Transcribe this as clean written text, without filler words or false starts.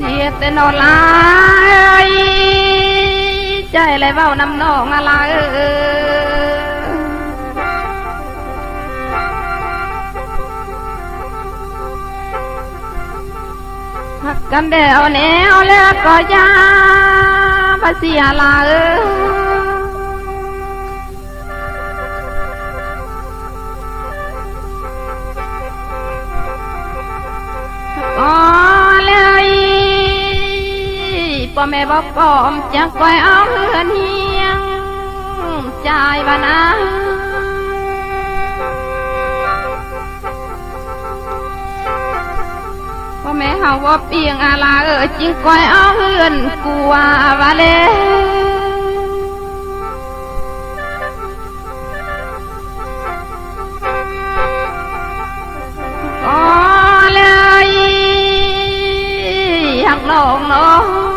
สียแต่นอนลายใจเลยเบ้าน้ำนองอะไรหักกันเดียวแนวเลือกก็ยาภาษีอะไรก็เลยพ่อแม่บอกปอมจะก้อยเอาเฮือนเฮียงใจบ้านะพ่อแม่เฮาว่าเปียงอะไรจิงก้อยเอาเฮือนกลัวว่าเลยก็เลยหักน้องน้อง